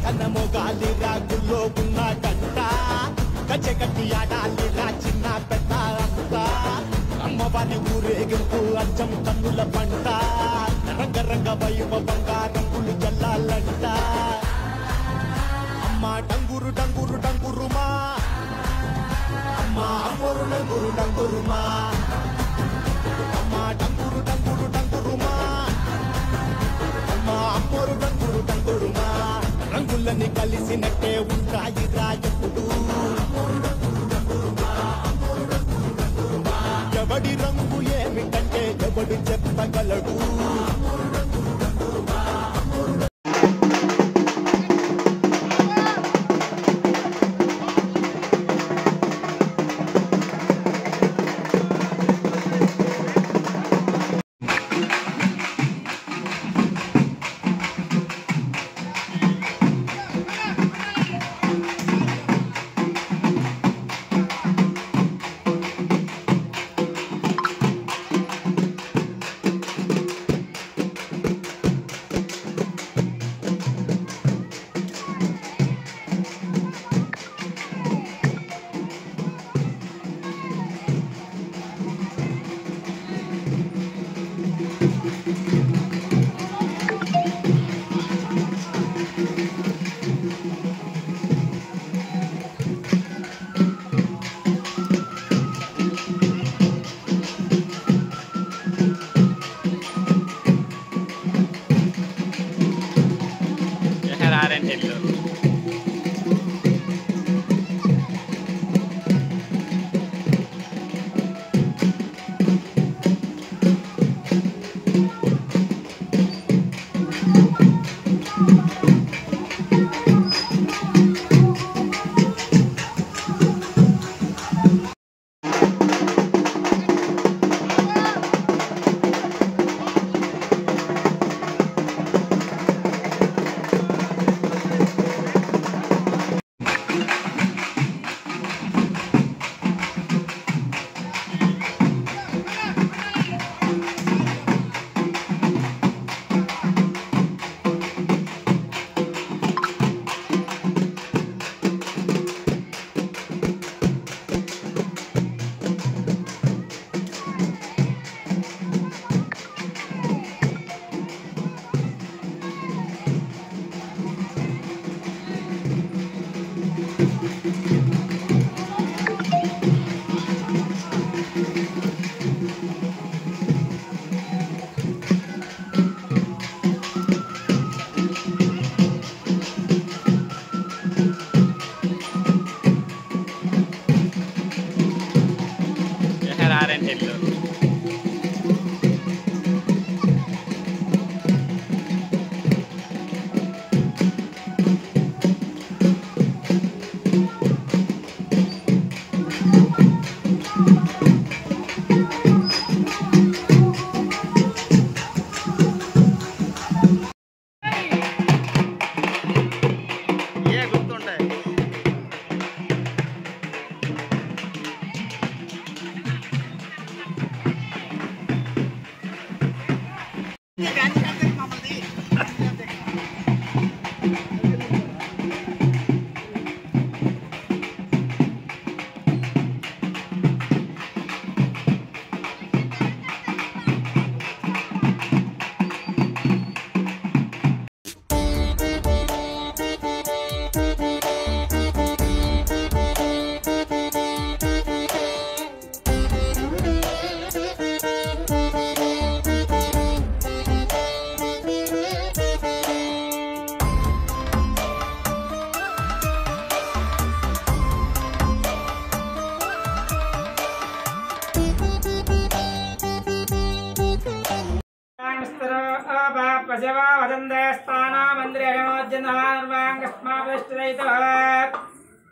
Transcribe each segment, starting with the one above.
కన్నమోగాలి రాగుల్లో ఉన్నాడంట గచ్చగట్టి ఆడాలి రా చిన్న పెద్ద అంతా అమ్మవారి ఊరేగింపు అచ్చం కన్నుల పంట రంగరంగ వైభవంగా రంగులు చల్లాలంట అమ్మ డంగురు డంగురు డంగురుమా అమ్మ అమ్మోరు డంగురు డంగురుమా అమ్మ డంగురు డంగురు డంగురుమా అమ్మ అమ్మోరు డంగురు డంగురుమా రంగులని కలిసినట్టే ఉంటాయి రాజపుడు ఎవడి రంగు ఏమిటంటే ఎవడు చెప్పగలడు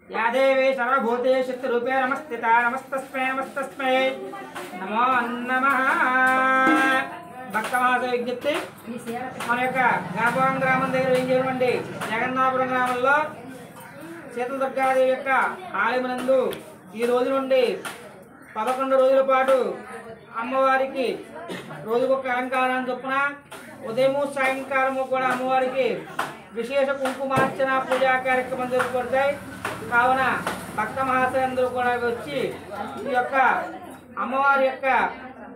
या देवी सर्वभूतेषु शक्तिरूपे नमस्तिता नमस्तस्मै नमस्तस्मै नमो नमः। భక్తమాస విజ్ఞప్తి మన యొక్క గాభాం గ్రామం దగ్గర ఏం చేయమండి జగన్నాపురం గ్రామంలో సీతదుర్గాదేవి యొక్క ఆలయమునందు ఈ రోజు నుండి 11 రోజుల పాటు అమ్మవారికి రోజుకొక అలంకారాన్ని చొప్పున ఉదయము సాయంకాలము కూడా అమ్మవారికి విశేష కుంకుమార్చన పూజా కార్యక్రమం జరుగుతాయి. కావున భక్త మహాశయులందరూ కూడా వచ్చి ఈ యొక్క అమ్మవారి యొక్క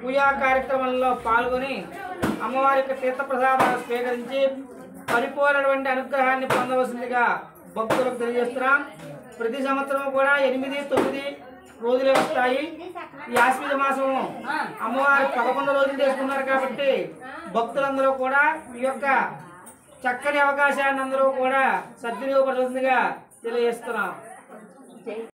పూజా కార్యక్రమంలో పాల్గొని అమ్మవారి యొక్క తీర్థప్రసాదాలు స్వీకరించి పరిపూర్ణమైన అనుగ్రహాన్ని పొందవలసిందిగా భక్తులకు తెలియజేస్తున్నాం. ప్రతి సంవత్సరం కూడా 8, 9 రోజులు వస్తాయి. ఈ ఆశ్వీజ మాసము అమ్మవారు 11 రోజులు చేసుకున్నారు కాబట్టి భక్తులందరూ కూడా ఈ యొక్క చక్కని అవకాశాన్ని అందరూ కూడా సద్వినియోగపడుతుందిగా తెలియజేస్తున్నాం.